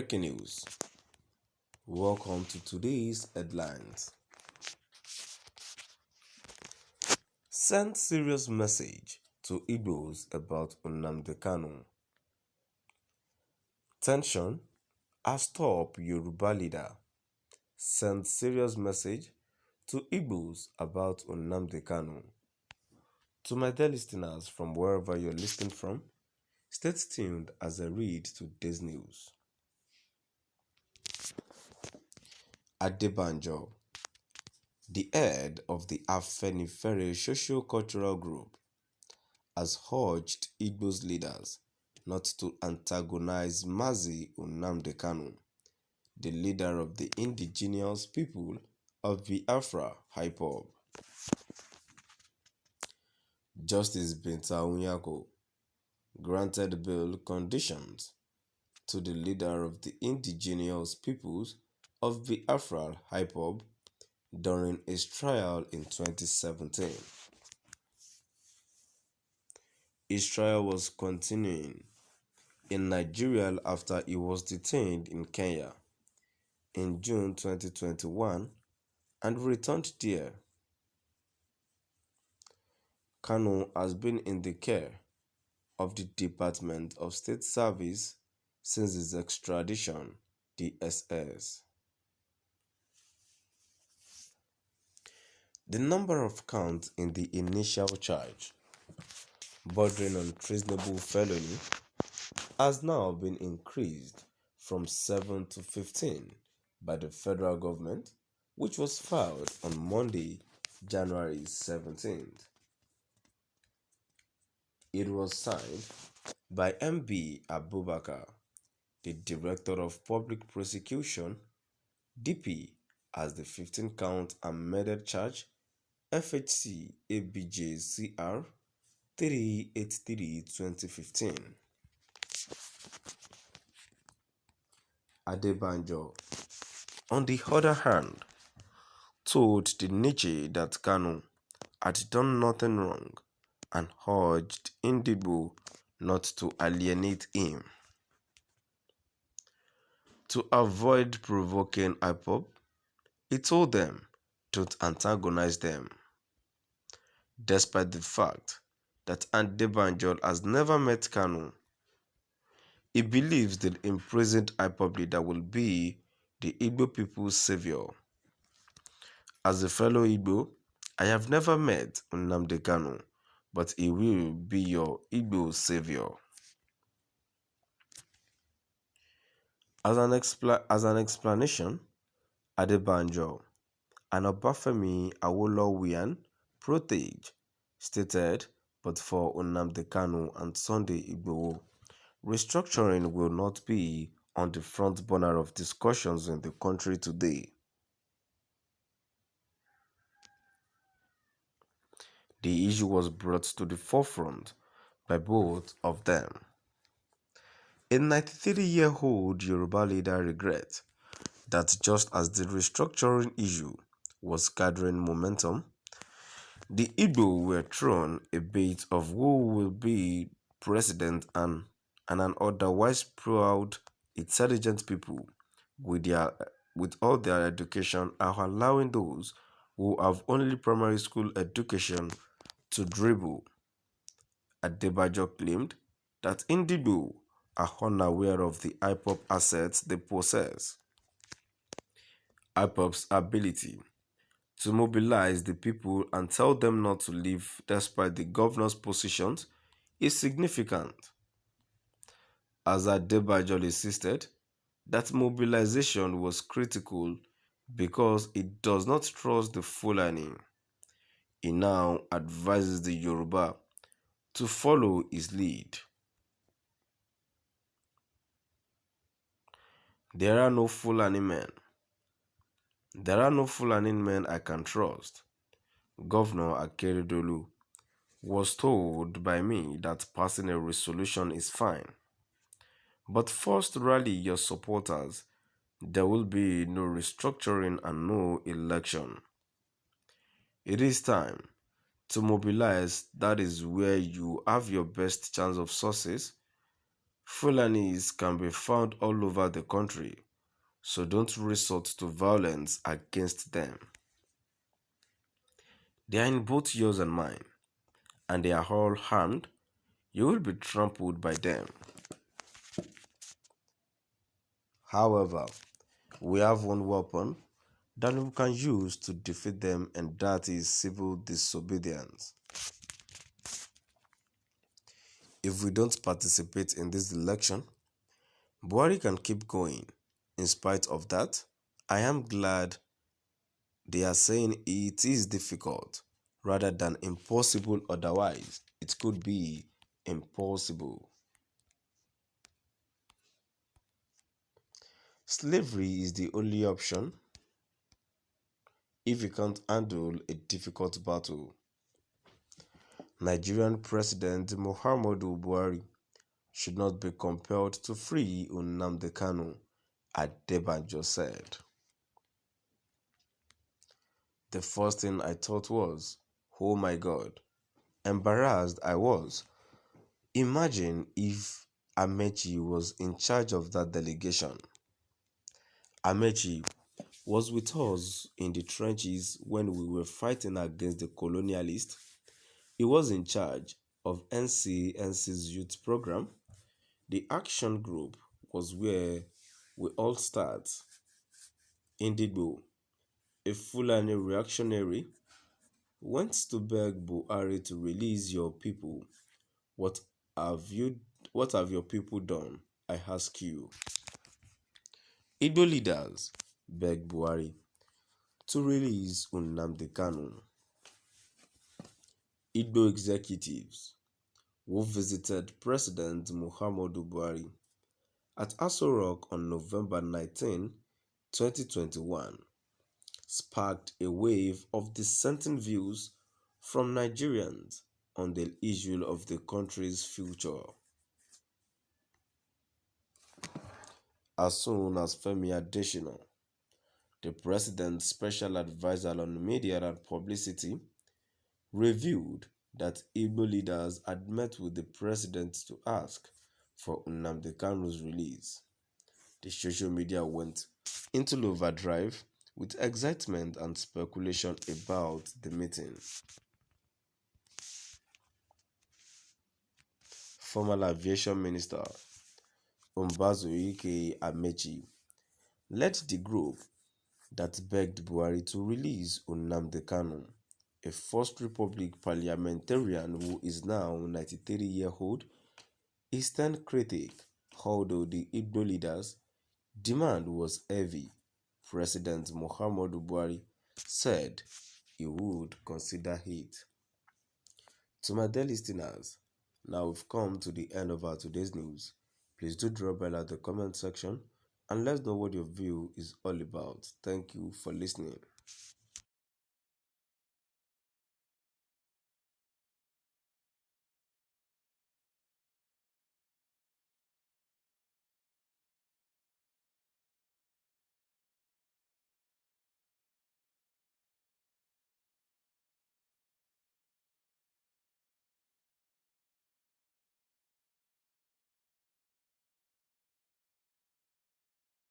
Breaking news. Welcome to today's headlines. Send serious message to Igbos about Nnamdi Kanu. Tēñsion has top Yoruba leader. Send serious message to Igbos about Nnamdi Kanu. To my dear listeners from wherever you're listening from, stay tuned as I read today's news. Adebanjo, the head of the Afenifere socio-cultural group, has urged Igbo's leaders not to antagonize Mazi Nnamdi Kanu, the leader of the indigenous people of Biafra (IPOB). Justice Binta Onyako granted bail conditions to the leader of the indigenous peoples of Biafra (IPOB) during his trial in 2017. His trial was continuing in Nigeria after he was detained in Kenya in June 2021 and returned there. Kanu has been in the care of the Department of State Service since his extradition, DSS. The number of counts in the initial charge, bordering on treasonable felony, has now been increased from 7 to 15 by the federal government, which was filed on Monday, January 17th. It was signed by MB Abubakar, the Director of Public Prosecution, DP, as the 15-count amended charge FHC ABJ CR 383-2015. Adebanjo, on the other hand, told the Niche that Kanu had done nothing wrong and urged Indigo not to alienate him. To avoid provoking IPOB, he told them don't antagonize them. Despite the fact that Adebanjo has never met Kanu, he believes the imprisoned IPOB leader will be the Igbo people's savior. As a fellow Igbo, I have never met Nnamdi Kanu, but he will be your Igbo savior. As an explanation, Adebanjo, an Obafemi Awolowian protege, stated, but for Nnamdi Kanu and Sunday Igboho, restructuring will not be on the front burner of discussions in the country today. The issue was brought to the forefront by both of them. A 93-year-old Yoruba leader regrets that just as the restructuring issue was gathering momentum, the Igbo were thrown a bait of who will be president and an otherwise proud, intelligent people with all their education are allowing those who have only primary school education to dribble. Adebanjo claimed that Indigo are unaware of the IPOB assets they possess. IPOB's ability to mobilize the people and tell them not to leave despite the governor's positions is significant. As Adebanjo insisted that mobilization was critical because it does not trust the Fulani, he now advises the Yoruba to follow his lead. There are no Fulani men. There are no Fulani men I can trust. Governor Akeredolu was told by me that passing a resolution is fine. But first rally your supporters. There will be no restructuring and no election. It is time to mobilize. That is where you have your best chance of success. Fulanis can be found all over the country, so don't resort to violence against them. They are in both yours and mine, and they are all armed. You will be trampled by them. However, we have one weapon that we can use to defeat them, and that is civil disobedience. If we don't participate in this election, Buhari can keep going. In spite of that, I am glad they are saying it is difficult rather than impossible otherwise. It could be impossible. Slavery is the only option if you can't handle a difficult battle. Nigerian President Muhammadu Buhari should not be compelled to free Nnamdi Kanu, Adebanjo said. The first thing I thought was, oh my God, embarrassed I was. Imagine if Amechi was in charge of that delegation. Amechi was with us in the trenches when we were fighting against the colonialists. He was in charge of NCNC's youth program. The action group was where we all start. Indigbo, a Fulani reactionary, went to beg Buhari to release your people. What have you what have your people done? I ask you. Igbo leaders begged Buhari to release Nnamdi Kanu. Igbo executives who visited President Muhammadu Buhari at Aso Rock on November 19, 2021, sparked a wave of dissenting views from Nigerians on the issue of the country's future. As soon as Femi Adesina, the president's special advisor on media and publicity, revealed that Igbo leaders had met with the president to ask for Nnamdi Kanu's release, the social media went into overdrive with excitement and speculation about the meeting. Former Aviation Minister Mbazoike Amechi led the group that begged Buhari to release Nnamdi Kanu, a First Republic parliamentarian who is now 93-year-old, Eastern critic. Although the Igbo leaders' demand was heavy, President Muhammadu Buhari said he would consider it. To my dear listeners, now we've come to the end of our today's news. Please do drop by at the comment section and let us know what your view is all about. Thank you for listening.